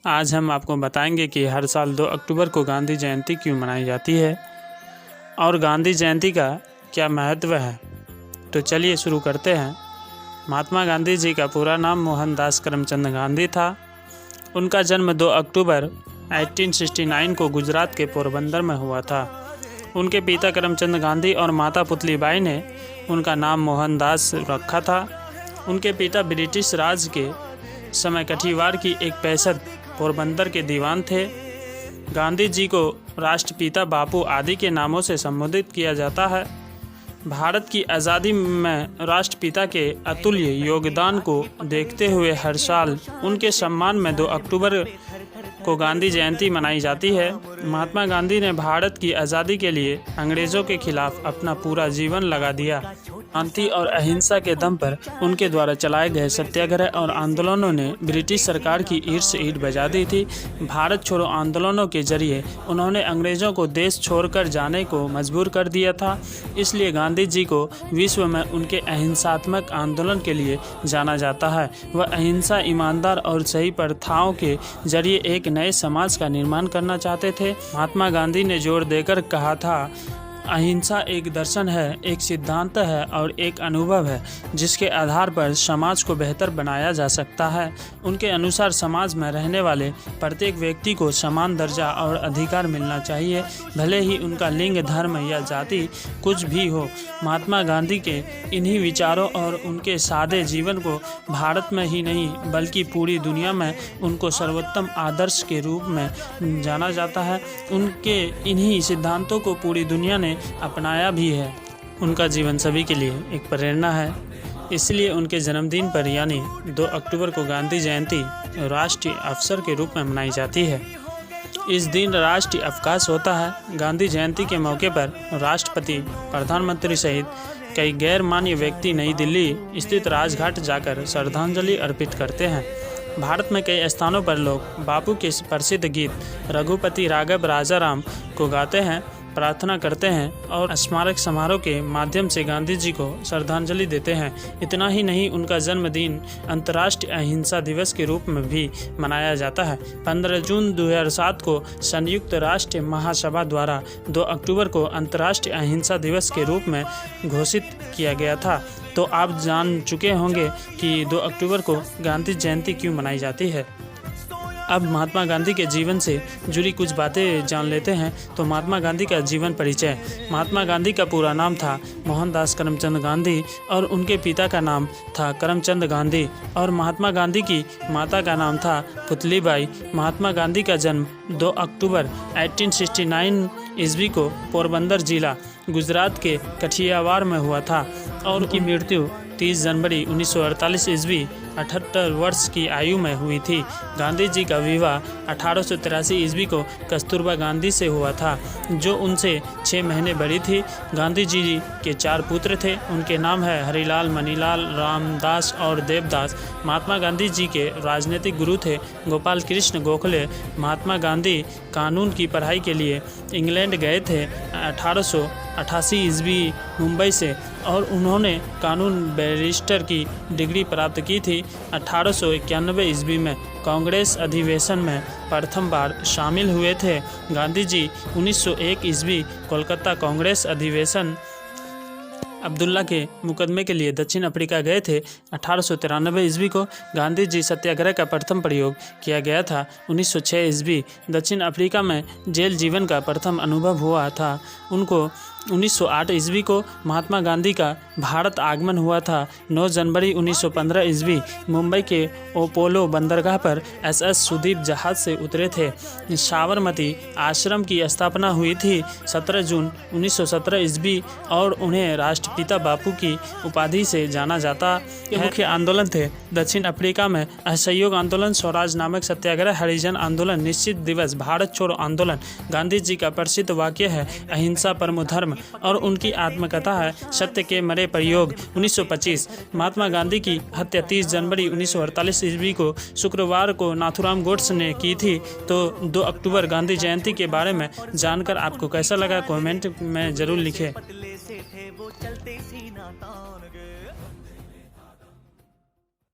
आज हम आपको बताएंगे कि हर साल 2 अक्टूबर को गांधी जयंती क्यों मनाई जाती है और गांधी जयंती का क्या महत्व है। तो चलिए शुरू करते हैं। महात्मा गांधी जी का पूरा नाम मोहनदास करमचंद गांधी था। उनका जन्म 2 अक्टूबर 1869 को गुजरात के पोरबंदर में हुआ था। उनके पिता करमचंद गांधी और माता पुतलीबाई ने उनका नाम मोहनदास रखा था। उनके पिता ब्रिटिश राज के समय कठियावाड़ की एक पैसद पोरबंदर के दीवान थे। गांधी जी को राष्ट्रपिता बापू आदि के नामों से संबोधित किया जाता है। भारत की आज़ादी में राष्ट्रपिता के अतुल्य योगदान को देखते हुए हर साल उनके सम्मान में 2 अक्टूबर को गांधी जयंती मनाई जाती है। महात्मा गांधी ने भारत की आज़ादी के लिए अंग्रेज़ों के खिलाफ अपना पूरा जीवन लगा दिया। शांति और अहिंसा के दम पर उनके द्वारा चलाए गए सत्याग्रह और आंदोलनों ने ब्रिटिश सरकार की ईंट से ईंट बजा दी थी। भारत छोड़ो आंदोलनों के जरिए उन्होंने अंग्रेज़ों को देश छोड़कर जाने को मजबूर कर दिया था। इसलिए गांधी जी को विश्व में उनके अहिंसात्मक आंदोलन के लिए जाना जाता है। वह अहिंसा, ईमानदार और सही प्रथाओं के जरिए एक नए समाज का निर्माण करना चाहते थे। महात्मा गांधी ने जोर देकर कहा था, अहिंसा एक दर्शन है, एक सिद्धांत है और एक अनुभव है जिसके आधार पर समाज को बेहतर बनाया जा सकता है। उनके अनुसार समाज में रहने वाले प्रत्येक व्यक्ति को समान दर्जा और अधिकार मिलना चाहिए, भले ही उनका लिंग, धर्म या जाति कुछ भी हो। महात्मा गांधी के इन्हीं विचारों और उनके सादे जीवन को भारत में ही नहीं बल्कि पूरी दुनिया में उनको सर्वोत्तम आदर्श के रूप में जाना जाता है। उनके इन्हीं सिद्धांतों को पूरी दुनिया ने अपनाया भी है। उनका जीवन सभी के लिए एक प्रेरणा है। इसलिए उनके जन्मदिन पर यानी 2 अक्टूबर को गांधी जयंती राष्ट्रीय अवसर के रूप में मनाई जाती है। इस दिन राष्ट्रीय अवकाश होता है। गांधी जयंती के मौके पर राष्ट्रपति, प्रधानमंत्री सहित कई गैरमान्य व्यक्ति नई दिल्ली स्थित राजघाट जाकर श्रद्धांजलि अर्पित करते हैं। भारत में कई स्थानों पर लोग बापू के प्रसिद्ध गीत रघुपति राघव राजाराम को गाते हैं, प्रार्थना करते हैं और स्मारक समारोह के माध्यम से गांधी जी को श्रद्धांजलि देते हैं। इतना ही नहीं, उनका जन्मदिन अंतर्राष्ट्रीय अहिंसा दिवस के रूप में भी मनाया जाता है। 15 जून 2007 को संयुक्त राष्ट्र महासभा द्वारा 2 अक्टूबर को अंतर्राष्ट्रीय अहिंसा दिवस के रूप में घोषित किया गया था। तो आप जान चुके होंगे कि 2 अक्टूबर को गांधी जयंती क्यों मनाई जाती है। अब महात्मा गांधी के जीवन से जुड़ी कुछ बातें जान लेते हैं। तो महात्मा गांधी का जीवन परिचय। महात्मा गांधी का पूरा नाम था मोहनदास करमचंद गांधी और उनके पिता का नाम था करमचंद गांधी और महात्मा गांधी की माता का नाम था पुतलीबाई। महात्मा गांधी का जन्म 2 अक्टूबर 1869 ईस्वी को पोरबंदर जिला गुजरात के कठियावाड़ में हुआ था और उनकी मृत्यु 30 जनवरी 1948 ईस्वी 78 वर्ष की आयु में हुई थी। गांधी जी का विवाह 1883 ईस्वी को कस्तूरबा गांधी से हुआ था, जो उनसे 6 महीने बड़ी थी। गांधी जी के 4 पुत्र थे। उनके नाम है हरिलाल, मनीलाल, रामदास और देवदास। महात्मा गांधी जी के राजनीतिक गुरु थे गोपाल कृष्ण गोखले। महात्मा गांधी कानून की पढ़ाई के लिए इंग्लैंड गए थे 1888 ईस्वी मुंबई से और उन्होंने कानून बैरिस्टर की डिग्री प्राप्त की थी। 1891 ईस्वी में कांग्रेस अधिवेशन में प्रथम बार शामिल हुए थे। गांधी जी 1901 ईस्वी कोलकाता कांग्रेस अधिवेशन अब्दुल्ला के मुकदमे के लिए दक्षिण अफ्रीका गए थे। 1893 ईस्वी को गांधी जी सत्याग्रह का प्रथम प्रयोग किया गया था। 1906 ईस्वी दक्षिण अफ्रीका में जेल जीवन का प्रथम अनुभव हुआ था। उनको 1908 ईस्वी को महात्मा गांधी का भारत आगमन हुआ था। 9 जनवरी 1915 ईस्वी मुंबई के ओपोलो बंदरगाह पर SS सुदीप जहाज से उतरे थे। साबरमती आश्रम की स्थापना हुई थी 17 जून 1917 ईस्वी और उन्हें राष्ट्रपिता बापू की उपाधि से जाना जाता है। मुख्य आंदोलन थे दक्षिण अफ्रीका में असहयोग आंदोलन, स्वराज नामक सत्याग्रह, हरिजन आंदोलन, निश्चित दिवस, भारत छोड़ो आंदोलन। गांधी जी का प्रसिद्ध वाक्य है अहिंसा परमो धर्म और उनकी आत्मकथा है सत्य के मरे प्रयोग। 1925 महात्मा गांधी की हत्या 30 जनवरी 1948 ईस्वी को शुक्रवार को नाथूराम गोड्से ने की थी। तो 2 अक्टूबर गांधी जयंती के बारे में जानकर आपको कैसा लगा, कमेंट में ज़रूर लिखें।